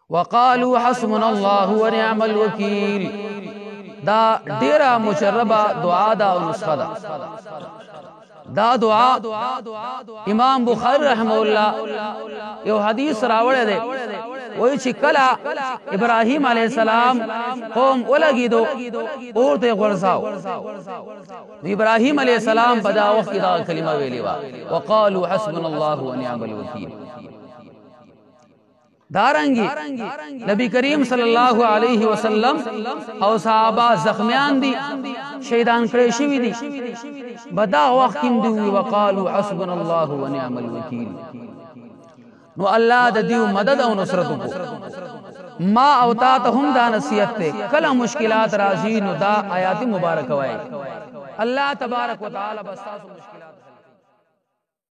وقالوا حسبنا الله ونعم الوکیل دا ډیره مجربه دعا دا او نسخه ده. دا دعا امام بخاری رحمه الله یو حدیث راوړی دی، وایي چې کله ابراهیم علیه السلام قوم ولګېدو اور ته یې غورځاو، ابراهیم علیه السلام په دا وخت کې دا کلمه ویلې وه وقالوا حسبنا الله ونعم الوکیل. دارنگی نبی کریم صلی اللہ علیہ وسلم او صحابہ زخمیان دی، شیطان کړي شوی دی، بدا وخت کې دی وقالو حسبنا الله ونعم الوکیل. نو الله د دیو مدد او نصرت کو ما او تا ته هم دا نصیحت ته کله مشکلات راځي نو دا آیات مبارک وای الله تبارک وتعالى بس تاسو مشکلات